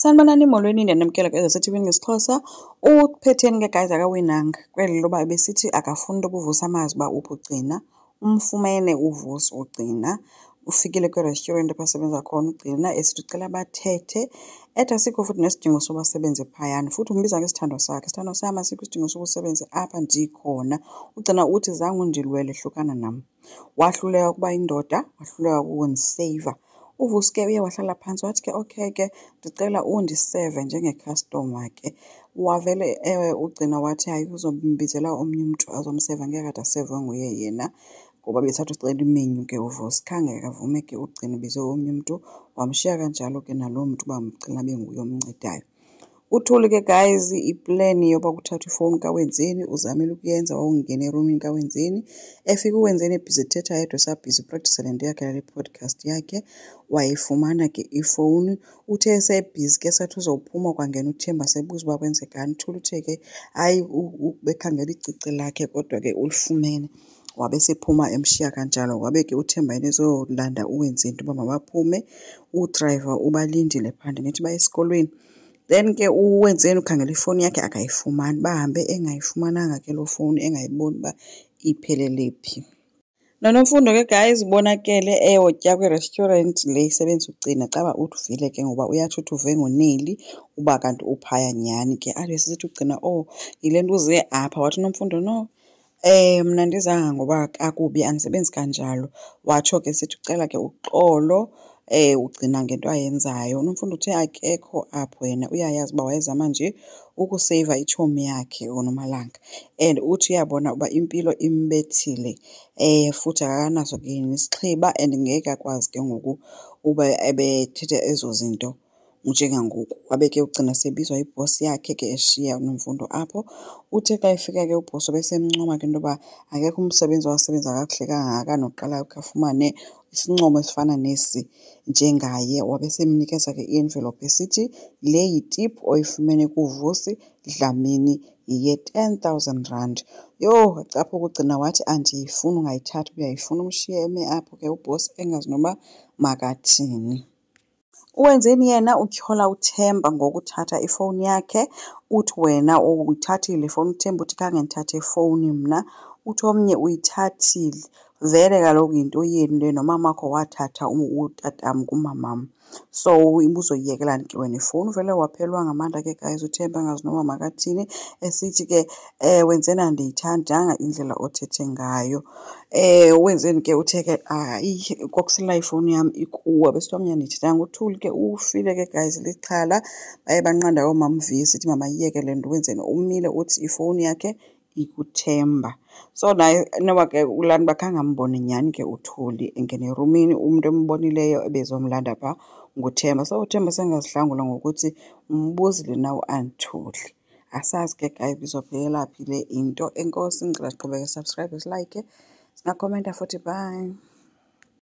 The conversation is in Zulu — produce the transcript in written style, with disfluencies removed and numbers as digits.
Sanibonani emolweni nemukela guys aseTVini ngesiXhosa. Uphetheni ke guys akawinanga kweli loba besithi akafuni ukuvusa amazi ba uphi ugcina. Umfumene uvusa ugcina. Ufikile kwi-restaurant abasebenza khona ugcina esithi ucela bathethe. Ethi asikho futhi nesidingo soba sebenze phayana. Futhi umbiza ngesithandwa sakhe. Isithandwa sami asikho isidingo sokusebenza apha ndikhona. Ugcina uthi zange undilwele hlukana nami. Wahluleka ukuba indoda, wahluleka ukungiseva. Uvusi-ke uye wahlala phansi wathi ke okay ke ndicela undiseve njenge-customer ke. Wavele ugcina wathi hayi uzombizela omnye umuntu azomseva ngeke kade asevwe nguye yena ngoba bethatha usicela imenyu ke uvusi. Khange avume ke ugcina ubize omnye umuntu wamshiya kanjalo ke nalowo muntu bamgcina benguye omncedayo. Uthuli ke guys iplan yoba kuthatha ifoni kaWenzeni uzamile ukuyenza wawungena eroomini kaWenzeni. Efika uWenzeni ebhizi ethetha yedwa esabhizi practice le nto yakhe yale podcast yakhe. Wayifumana ke ifoni uthe esebhizi ke sathi uzophuma kwangena uThemba sebuza uba kwenzekani. Uthuli uthe ke hayi bekhangela icici lakhe kodwa ke ulifumene. Wabe sephuma emshiya kanjalo. Wabe ke uThemba yena ezolanda uWenzeni uba mabaphume. Udriver ubalindile phandle ngithi baye esikolweni. Then ke uWenzeni ukhangela ifoni yakhe akayifumani. Bahambe engayifumananga ke lo foni engayiboni uba iphelele phi. Nonomfundo ke guys bonakele eyotya kwi-restaurant le isebenza ugcina caba uthuvile ke ngoba uyathi uve ngoneli uba kanti uphaya nyani ke athi sisithi ugcina yile nto uze apha wathi unomfundo no mna ndizanga ngoba kakubi andisebenzi kanjalo. Watsho ke sithi ucela ke uxolo ugcina ngento ayenzayo. Unomfundo uthe akekho apho yena uyayazi uba wayezama nje ukuseva itshomi yakhe uNomalanga and uthi uyabona uba impilo imbethile futhi akanaso ke nesixhiba and ngeke akwazi ke ngoku uba ebethethe ezo zinto njengangoku. Wabe ke ugcina sebizwa ibhosi yakhe ke eshiya uNomfundo apho. Uthe xa efika ke ubhosi besemncoma ke into yoba akekho umsebenzi wasebenza kakuhle kangaka noqala ukhe afumane isincomo esifana nesi njengaye. Wabe semnikeza ke i-envelope esithi le yitip oyifumene kuvusi Dlamini ye-10,000 rand. Yho capha ukugcina wathi andiyifuni ungayithatha uyayifuna umshiye eme apho ke ubhosi engazi noba makathini. uWenzeni yena utyhola uThemba ngokuthatha ifowuni yakhe. Uthi wena uyithathile ifowuni. uThemba uthi khange ndithathe ifowuni mna. Uthi omnye uyithathile. Vele kaloku yinto yenu le nomamakho wathatha utatam kumamam. So ubuzoyiyekelani ke wena ifowuni. Uvele waphelwa ngamandla ke guys uThemba engazi noba makathini esithi ke Wenzeni andiyithandanga indlela othethe ngayo. uWenzeni ke uthe ke hayi kokusela ifowuni yam ikuwe besithi omnye andiyithethanga. Uthuli ke ufile ke guys lixhala baye banqanda oomamVisi sithi mamayiyeke le nto. uWenzeni umile uthi ifowuni yakhe ikuThemba. So naye noba ke ulaa nto bakhange ambone nyhani ke uthuli engena erumini umntu embonileyo ebezomlanda phaa nguThemba. So uThemba sengazihlangula ngokuthi umbuzile na uAnthuli. Asazi ke guys bizophelela phi le into. Enkosi ngicela siqhubeke subscribe silike singakhomenta futhi bye.